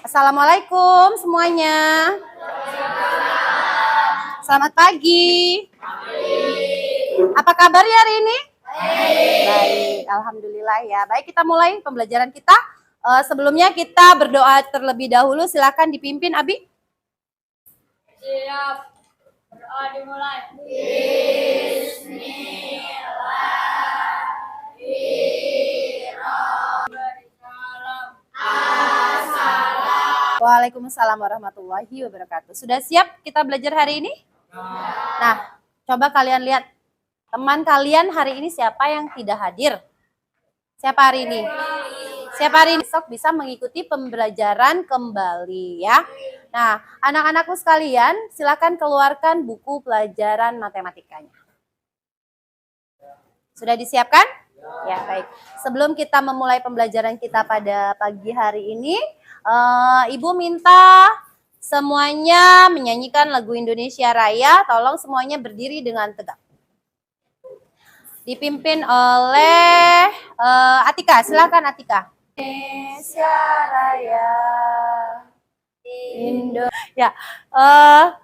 Assalamualaikum semuanya. Selamat pagi. Apa kabar ya hari ini? Baik, alhamdulillah ya. Baik, kita mulai pembelajaran kita. Sebelumnya kita berdoa terlebih dahulu. Silakan dipimpin, Abi. Siap. Berdoa dimulai. Waalaikumsalam warahmatullahi wabarakatuh. Sudah siap kita belajar hari ini? Nah, coba kalian lihat teman kalian hari ini siapa yang tidak hadir? Siapa hari ini? Siapa hari ini? Besok bisa mengikuti pembelajaran kembali ya. Nah, anak-anakku sekalian, silakan keluarkan buku pelajaran matematikanya. Sudah disiapkan? Ya, baik. Sebelum kita memulai pembelajaran kita pada pagi hari ini, Ibu minta semuanya menyanyikan lagu Indonesia Raya. Tolong semuanya berdiri dengan tegak. Dipimpin oleh Atika. Silakan Atika. Indonesia Raya. Ya,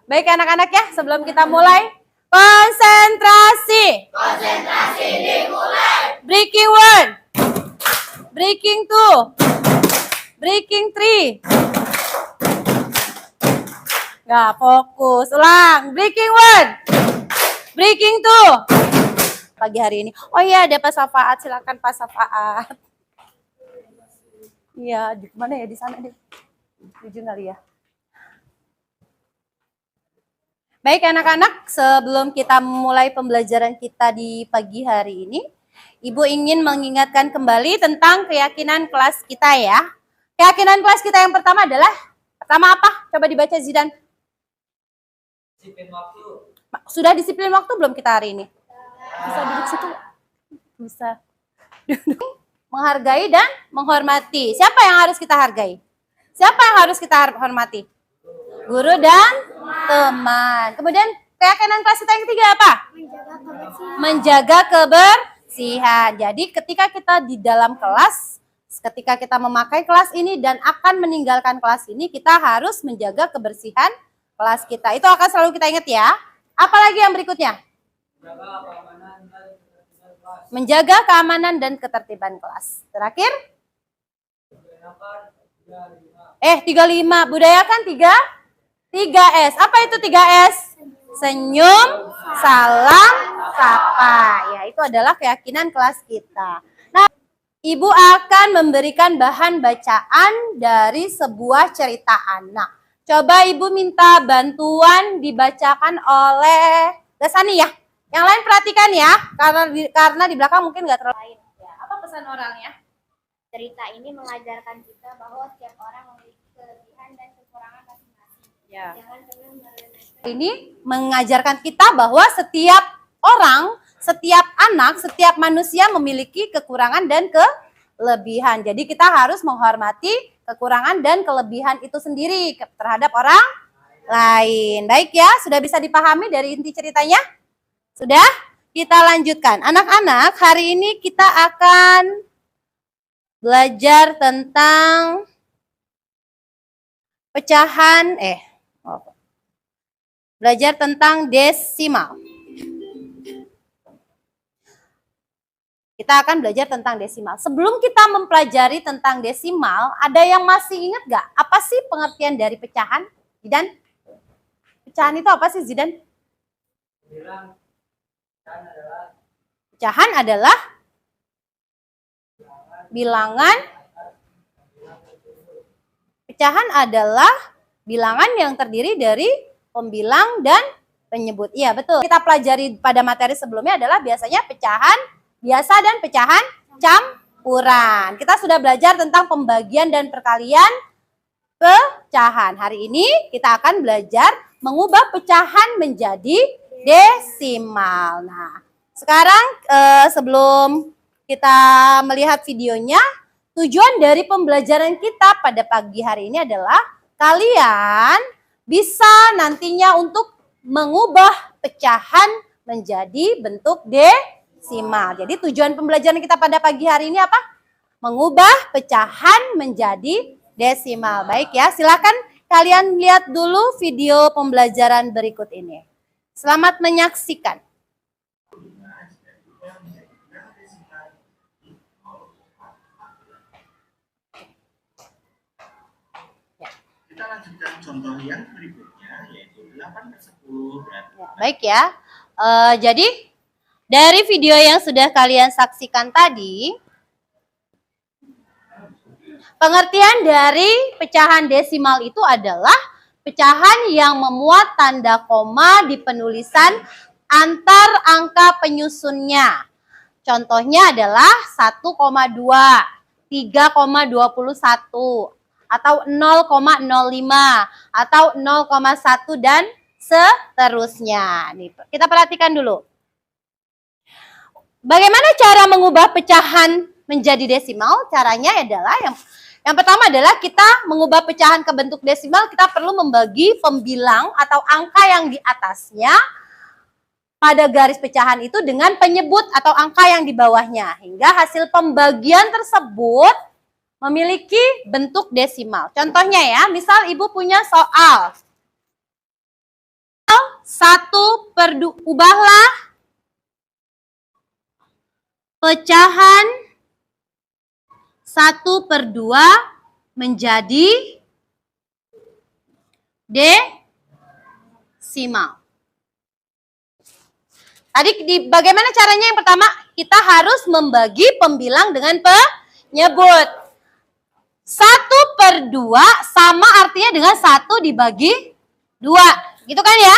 baik anak-anak ya. Sebelum kita mulai, konsentrasi. Konsentrasi dimulai. Breaking one. Breaking two. Breaking three. Nggak fokus. Ulang. Breaking one. Breaking two. Pagi hari ini. Oh iya, ada Pak Safaat. Silakan Pak Safaat. Iya, di mana ya? Di sana deh. Tujuh kali ya. Baik anak-anak, sebelum kita mulai pembelajaran kita di pagi hari ini, Ibu ingin mengingatkan kembali tentang keyakinan kelas kita ya. Keyakinan kelas kita yang pertama adalah, pertama apa? Coba dibaca Zidan. Disiplin waktu. Sudah disiplin waktu belum kita hari ini? Bisa duduk situ? Bisa. Menghargai dan menghormati. Siapa yang harus kita hargai? Siapa yang harus kita hormati? Guru dan teman. Kemudian keyakinan kelas kita yang ketiga apa? Menjaga kebersihan. Jadi ketika kita di dalam kelas, ketika kita memakai kelas ini dan akan meninggalkan kelas ini, kita harus menjaga kebersihan kelas kita. Itu akan selalu kita ingat ya. Apalagi yang berikutnya? Menjaga keamanan dan ketertiban kelas. Terakhir? 35. Budayakan 3S. Apa itu 3S? Senyum, salam, sapa. Ya, itu adalah keyakinan kelas kita. Nah, Ibu akan memberikan bahan bacaan dari sebuah cerita anak. Coba Ibu minta bantuan dibacakan oleh Dasani ya. Yang lain perhatikan ya, karena di belakang mungkin nggak terlalu. Ya, apa pesan orangnya? Cerita ini mengajarkan kita bahwa setiap orang memiliki kelebihan dan kekurangan masing-masing. Ya. Jangan pernah meremehkan. Ini mengajarkan kita bahwa setiap orang, setiap anak, setiap manusia memiliki kekurangan dan kelebihan. Jadi kita harus menghormati kekurangan dan kelebihan itu sendiri terhadap orang lain. Baik ya, sudah bisa dipahami dari inti ceritanya? Sudah? Kita lanjutkan. Anak-anak, hari ini kita akan belajar tentang pecahan, belajar tentang desimal. Kita akan belajar tentang desimal. Sebelum kita mempelajari tentang desimal, ada yang masih ingat gak? Apa sih pengertian dari pecahan? Zidan? Pecahan itu apa sih, Zidan? Pecahan adalah bilangan. Pecahan adalah bilangan yang terdiri dari pembilang dan penyebut. Iya, betul. Kita pelajari pada materi sebelumnya adalah biasanya pecahan biasa dan pecahan campuran. Kita sudah belajar tentang pembagian dan perkalian pecahan. Hari ini kita akan belajar mengubah pecahan menjadi desimal. Nah, sekarang sebelum kita melihat videonya, tujuan dari pembelajaran kita pada pagi hari ini adalah kalian bisa nantinya untuk mengubah pecahan menjadi bentuk desimal. Jadi tujuan pembelajaran kita pada pagi hari ini apa? Mengubah pecahan menjadi desimal. Baik ya, silakan kalian lihat dulu video pembelajaran berikut ini. Selamat menyaksikan. Kita lanjutkan contoh yang berikutnya, yaitu 8/10 dan Baik ya, jadi dari video yang sudah kalian saksikan tadi, pengertian dari pecahan desimal itu adalah pecahan yang memuat tanda koma di penulisan antar angka penyusunnya. Contohnya adalah 1,2, 3,21, atau 0,05, atau 0,1 dan seterusnya. Nih, kita perhatikan dulu. Bagaimana cara mengubah pecahan menjadi desimal? Caranya adalah yang pertama adalah kita mengubah pecahan ke bentuk desimal, kita perlu membagi pembilang atau angka yang di atasnya pada garis pecahan itu dengan penyebut atau angka yang di bawahnya. Hingga hasil pembagian tersebut memiliki bentuk desimal. Contohnya ya, misal ibu punya soal 1/2, ubahlah pecahan 1/2 menjadi desimal. Tadi bagaimana caranya? Yang pertama, kita harus membagi pembilang dengan penyebut. 1/2 sama artinya dengan 1 dibagi 2. Gitu kan ya?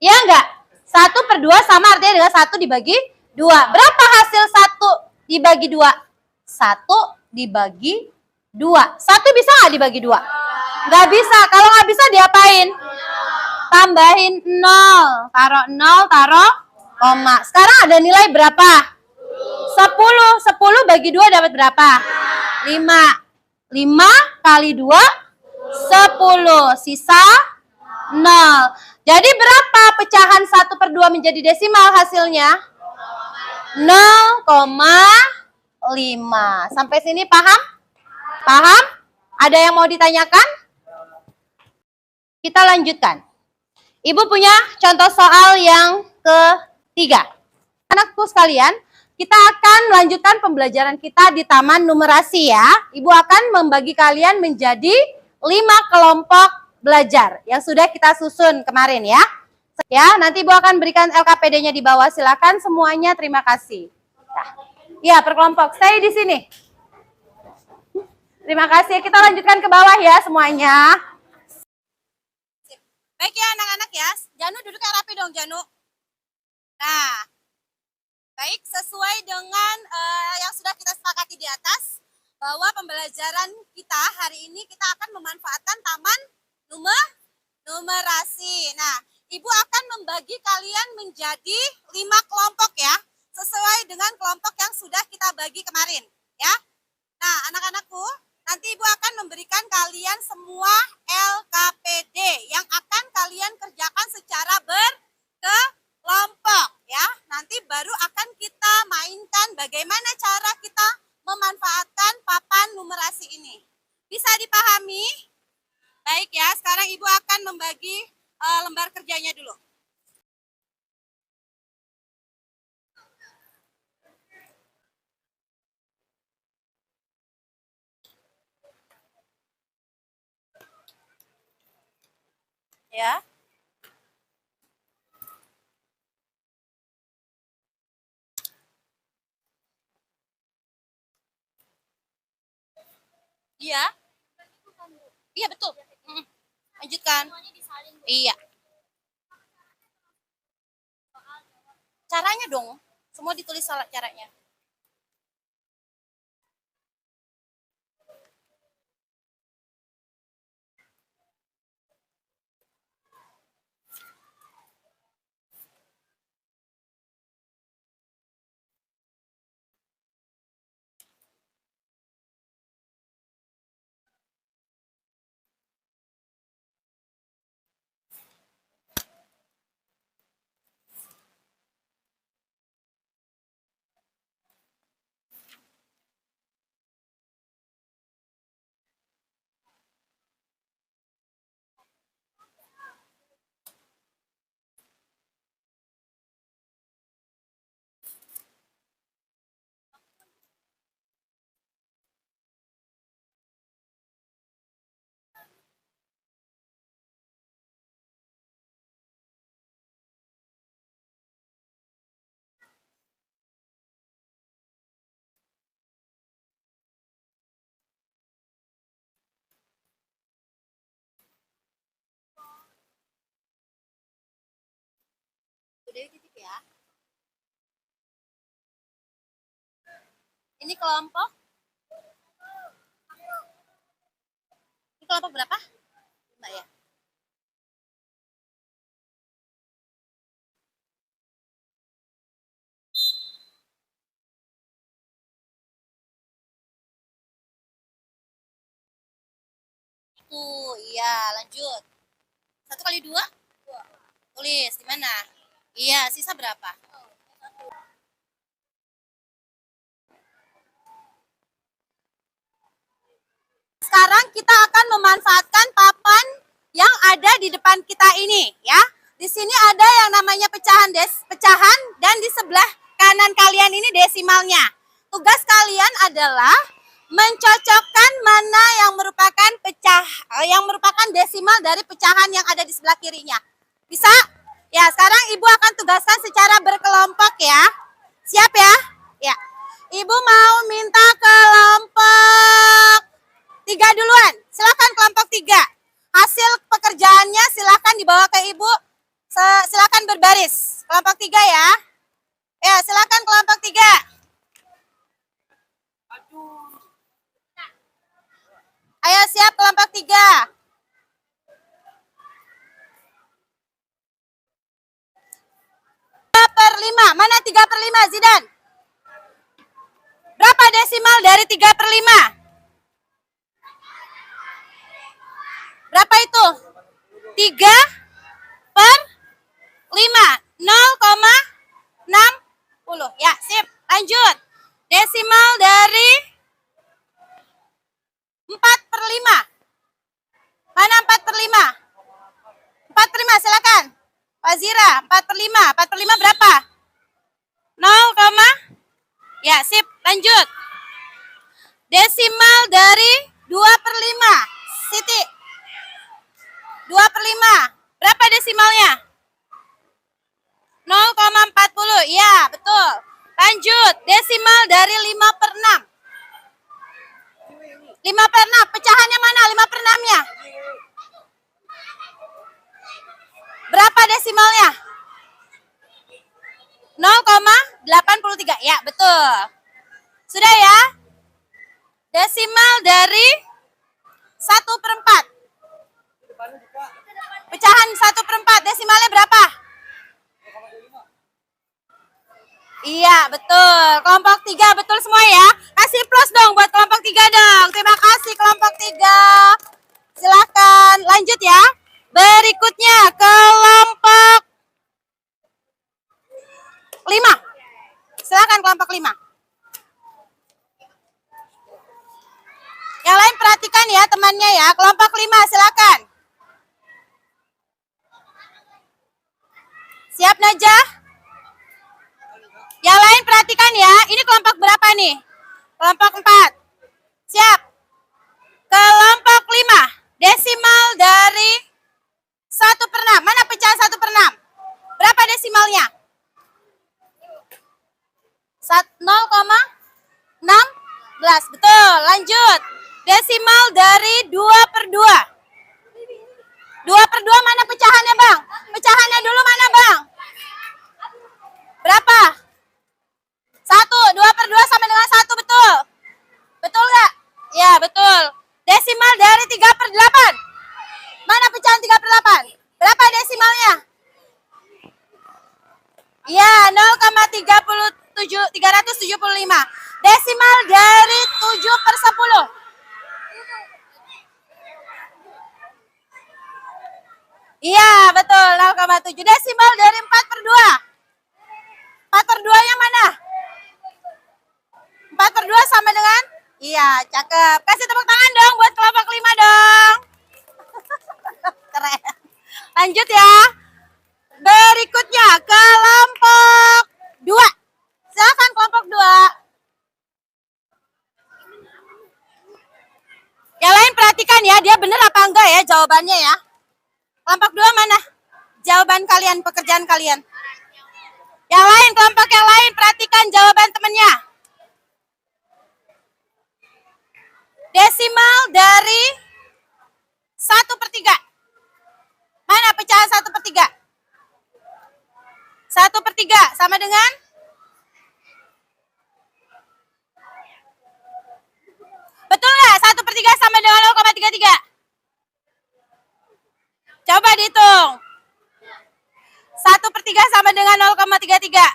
Iya enggak? 1/2 sama artinya dengan 1 dibagi 2. Berapa hasil 1 dibagi 2? 1 dibagi 2. 1 bisa nggak dibagi 2? Nggak bisa. Kalau nggak bisa diapain? Tambahin 0. Taruh 0, taruh koma. Sekarang ada nilai berapa? 10. 10 bagi 2 dapat berapa? 5. 5 kali 2, 10. Sisa 0. Jadi berapa pecahan 1/2 menjadi desimal hasilnya? 0,5. Sampai sini paham? Paham? Ada yang mau ditanyakan? Kita lanjutkan. Ibu punya contoh soal yang ketiga. Anakku sekalian, kita akan melanjutkan pembelajaran kita di Taman Numerasi ya. Ibu akan membagi kalian menjadi 5 kelompok belajar yang sudah kita susun kemarin ya. Ya, nanti Ibu akan berikan LKPD-nya di bawah. Silakan semuanya, terima kasih. Ya, per kelompok. Stay di sini. Terima kasih. Kita lanjutkan ke bawah ya semuanya. Baik ya anak-anak ya. Janu duduk yang rapi dong, Janu. Nah, baik, sesuai dengan yang sudah kita sepakati di atas, bahwa pembelajaran kita hari ini kita akan memanfaatkan Taman Numerasi. Nah, Ibu akan membagi kalian menjadi 5 kelompok ya, sesuai dengan kelompok yang sudah kita bagi kemarin ya. Nah, anak-anakku, nanti Ibu akan memberikan kalian semua LKPD yang akan kalian kerjakan secara berkelompok ya. Nanti baru akan kita mainkan bagaimana cara kita memanfaatkan papan numerasi ini. Bisa dipahami? Baik ya, sekarang Ibu akan membagi lembar kerjanya dulu. Ya. Iya. Iya betul. Lanjutkan. Iya. Caranya dong. Semua ditulis salah caranya. Dewi titip ya. Ini kelompok. Ini kelompok berapa? 5 ya. Tuh, iya, lanjut. 1 kali 2? Tulis di mana? Iya, sisa berapa? Sekarang kita akan memanfaatkan papan yang ada di depan kita ini, ya. Di sini ada yang namanya pecahan dan di sebelah kanan kalian ini desimalnya. Tugas kalian adalah mencocokkan mana yang merupakan desimal dari pecahan yang ada di sebelah kirinya. Bisa? Ya, sekarang Ibu akan tugaskan secara berkelompok ya. Siap ya? Ya. Ibu mau minta kelompok 3 duluan. Silakan kelompok 3. Hasil pekerjaannya silakan dibawa ke Ibu. Silakan berbaris. Kelompok 3 ya. Ya, silakan kelompok 3. Ayo siap kelompok 3. 3/5. Mana 3/5 Zidan? Berapa desimal dari 3/5? Berapa itu? 3/5. 0,60. Ya, sip. Lanjut. Desimal dari 4/5. Mana 4/5? 4/5 silakan. Pak Zira, 4/5. 4/5 berapa? 0, ya, sip. Lanjut. Desimal dari 2/5. Siti. 2/5. Berapa desimalnya? 0,40. Ya, betul. Lanjut. Desimal dari 5/6. 5/6. Pecahannya mana 5/6-nya? Berapa desimalnya? 0,83. Ya, betul. Sudah ya? Desimal dari 1/4. Pecahan 1/4. Desimalnya berapa? Iya, betul. Kelompok 3 betul semua ya. Kasih plus dong buat kelompok 3 dong. Terima kasih kelompok 3. Silakan lanjut ya. Berikutnya kelompok 5. Silakan kelompok 5. Yang lain perhatikan ya temannya ya. Kelompok 5 silakan. Siap Najah? Yang lain perhatikan ya. Ini kelompok berapa nih? Kelompok 4. Siap. Kelompok 5. Desimal dari 1/6. Mana pecahan 1/6? Berapa desimalnya? 0,16. Betul. Lanjut. Desimal dari 2/2. 2/2 mana pecahannya Bang? Pecahannya dulu mana Bang? Berapa? 1. 2/2 sama dengan 1, betul? Betul nggak? Ya, betul. Desimal dari 3/8. Mana pecahan 3/8? Berapa desimalnya? Ya, 0,375. Desimal dari 7/10. Iya, betul. 0,7. Desimal dari 4/2. 4/2-nya mana? 4/2 sama dengan? Iya, cakep. Kasih tepuk tangan dong buat kelompok 5 dong. Keren. Lanjut ya. Berikutnya kelompok 2. Silakan kelompok 2. Yang lain perhatikan ya, dia bener apa enggak ya jawabannya ya. Kelompok 2 mana? Jawaban kalian, pekerjaan kalian. Yang lain, kelompok yang lain perhatikan jawaban temennya. Desimal dari 1/3. Mana pecahan 1/3? 1/3 sama dengan? Betul nggak? 1/3 sama dengan 0,33. Coba dihitung. 1/3 sama dengan 0,33.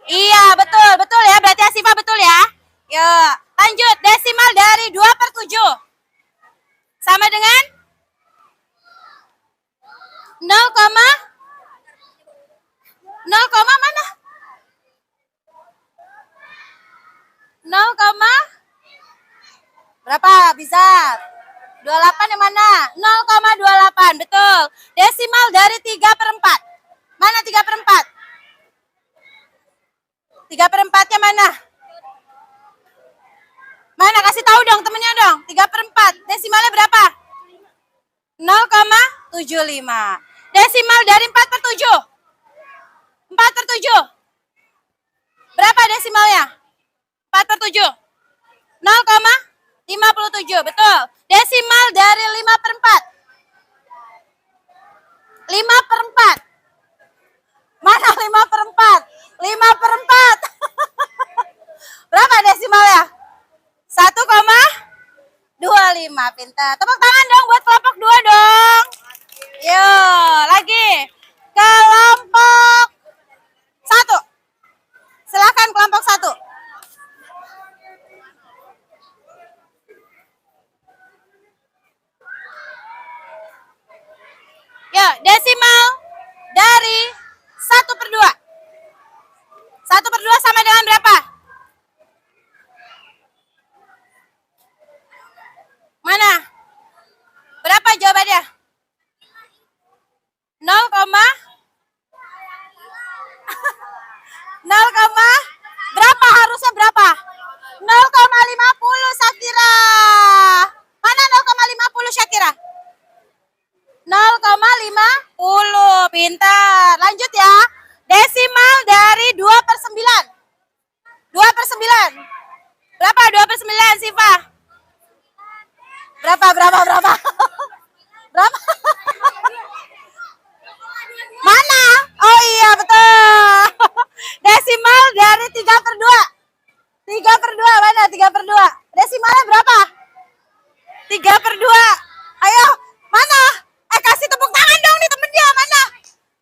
Iya, betul, betul ya. Berarti Asifa betul ya. Yuk, lanjut. Desimal dari 2/7. Sama dengan 0, mana? 0, berapa? Bisa. 28 yang mana? 0,28. Betul. Desimal dari 3/4. Mana 3/4? 3/4-nya mana? Mana? Kasih tahu dong temennya dong. 3/4. Desimalnya berapa? 0,75. Desimal dari 4/7. 4/7. Berapa desimalnya? 4/7. 0,57. Betul. Desimal dari 5/4. 5/4. Mana 5/4? 5/4. Berapa desimalnya? 1,25. Pintar. Tepuk tangan dong buat kelompok 2 dong. Yuk, lagi. Kelompok 1. Silakan kelompok 1. Yuk, desimal dari 1/2. 1/2 sama dengan berapa? Mana? Berapa jawabannya? 0, 0, berapa harusnya berapa? 0,50 Syakira. Mana 0,50 Syakira? 0,50. Pintar. Lanjut ya. Desimal dari 2/9. 2/9. Berapa 2/9 Siva? Berapa? Berapa? Mana? Oh iya betul. Desimal dari 3/2. 3/2 mana? 3/2. Desimalnya berapa? 3/2. Ayo, mana? Kasih tepuk tangan dong nih temennya, mana?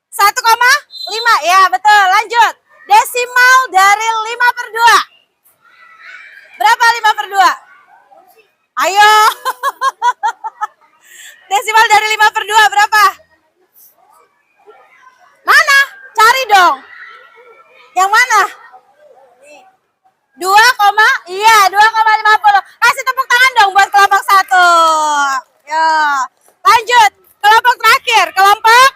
1,5. Ya betul, lanjut. Desimal dari 5/2. Berapa 5/2? Ayo. Desimal dari 5/2 berapa? Mana? Cari dong. Yang mana? 2, iya 2,50. Kasih tepuk tangan dong buat kelompok 1. Yo. Lanjut. Kelompok terakhir. Kelompok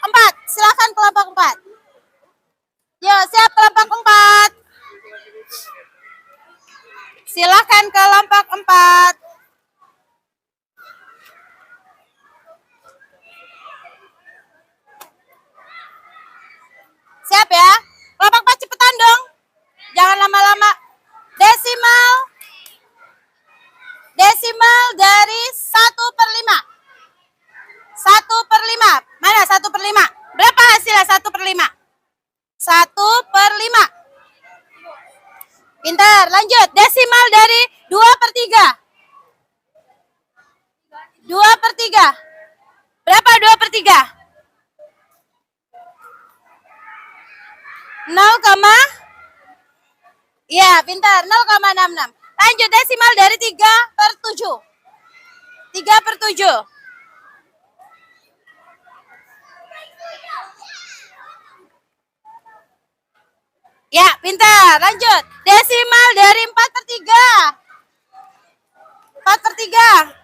4. Silakan kelompok 4. Yo, siap kelompok 4. Silakan kelompok 4. Siap ya? Kelompok 4 cepetan dong. Jangan lama-lama. Desimal dari 1/5. 1/5. Mana 1/5? Berapa hasilnya 1/5? 1/5. Pintar, lanjut. Desimal dari 2/3. 2/3. Berapa 2/3? 0, iya pintar, 0,66. Lanjut, desimal dari 3/7. 3/7. Ya, pintar. Lanjut. Desimal dari 4/3. 4/3.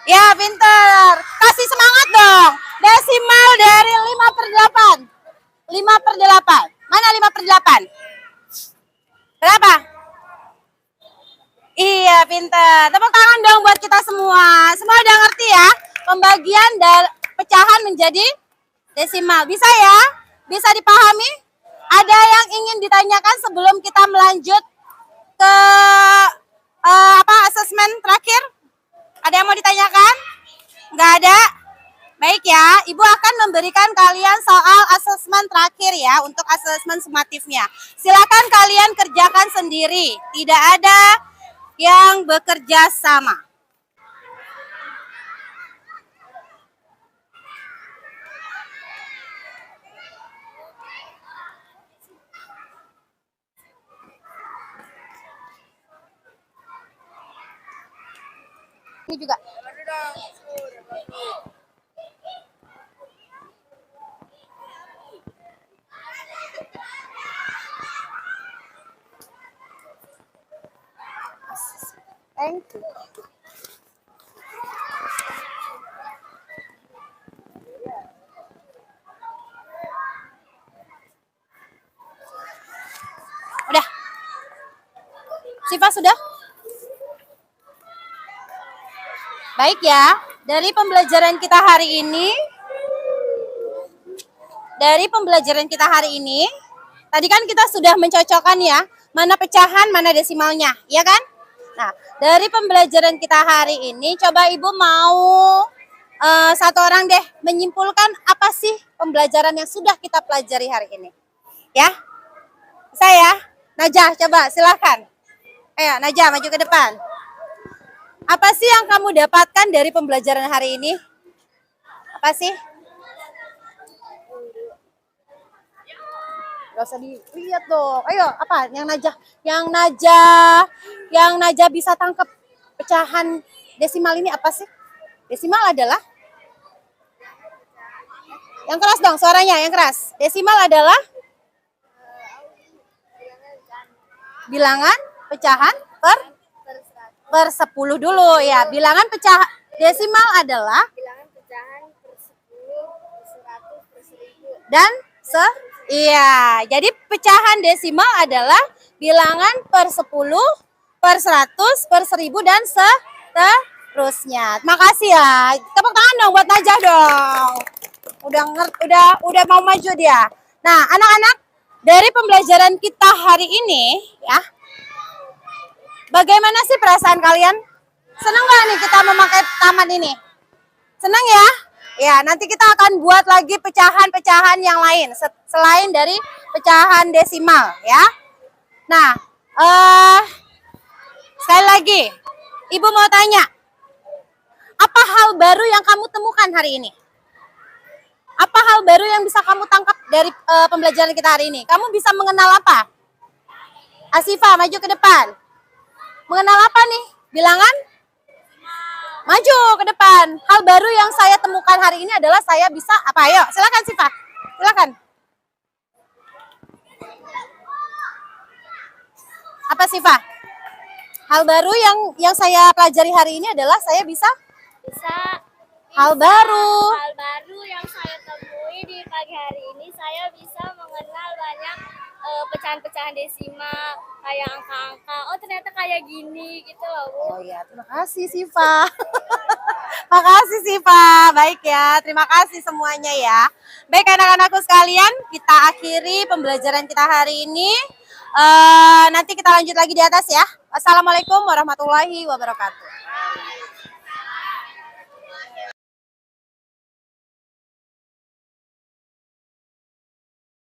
Ya, pintar. Kasih semangat dong. Desimal dari 5/8. 5/8. Mana 5/8? Berapa? Iya, pintar. Tepuk tangan dong buat kita semua. Semua udah ngerti ya? Pembagian pecahan menjadi desimal. Bisa ya? Bisa dipahami? Ada yang ingin ditanyakan sebelum kita melanjut ke asesmen terakhir? Ada yang mau ditanyakan? Nggak ada? Baik ya, Ibu akan memberikan kalian soal asesmen terakhir ya untuk asesmen sumatifnya. Silakan kalian kerjakan sendiri, tidak ada yang bekerja sama. Ini juga. Thank you. Udah. Siva sudah? Baik ya, dari pembelajaran kita hari ini, tadi kan kita sudah mencocokkan ya, mana pecahan, mana desimalnya, ya kan? Nah, dari pembelajaran kita hari ini, coba Ibu mau satu orang deh menyimpulkan apa sih pembelajaran yang sudah kita pelajari hari ini. Ya, saya, Najah, coba silakan. Ayo, Najah maju ke depan. Apa sih yang kamu dapatkan dari pembelajaran hari ini? Apa sih? Gak usah dilihat dong. Ayo, apa? Yang Najah bisa tangkap pecahan desimal ini apa sih? Desimal adalah? Yang keras dong suaranya, yang keras. Desimal adalah? Bilangan pecahan per 10 dulu ya. Bilangan pecahan desimal adalah Bilangan pecahan per 10, per 100, per 1000. dan iya. Jadi pecahan desimal adalah bilangan per 10, per 100, per 1000 dan seterusnya. Makasih ya. Tepuk tangan dong buat Najah dong. Udah mau maju dia. Nah, anak-anak, dari pembelajaran kita hari ini ya, bagaimana sih perasaan kalian? Senang nggak nih kita memakai taman ini? Senang ya? Ya, nanti kita akan buat lagi pecahan-pecahan yang lain selain dari pecahan desimal ya. Nah, sekali lagi, Ibu mau tanya, apa hal baru yang kamu temukan hari ini? Apa hal baru yang bisa kamu tangkap dari pembelajaran kita hari ini? Kamu bisa mengenal apa? Asifa, maju ke depan. Mengenal apa nih? Bilangan? Maju ke depan. Hal baru yang saya temukan hari ini adalah saya bisa apa? Ayo, silakan Sifa. Silakan. Apa Sifa? Hal baru yang saya pelajari hari ini adalah saya bisa hal baru yang saya temui di pagi hari ini, saya bisa mengenal banyak pecahan-pecahan desimal, kayak angka-angka. Oh, ternyata kayak gini gitu loh, Bu. Oh ya, terima kasih Siva. Makasih Siva. Baik ya, terima kasih semuanya ya. Baik anak-anakku sekalian, kita akhiri pembelajaran kita hari ini. Nanti kita lanjut lagi di atas ya. Wassalamualaikum warahmatullahi wabarakatuh.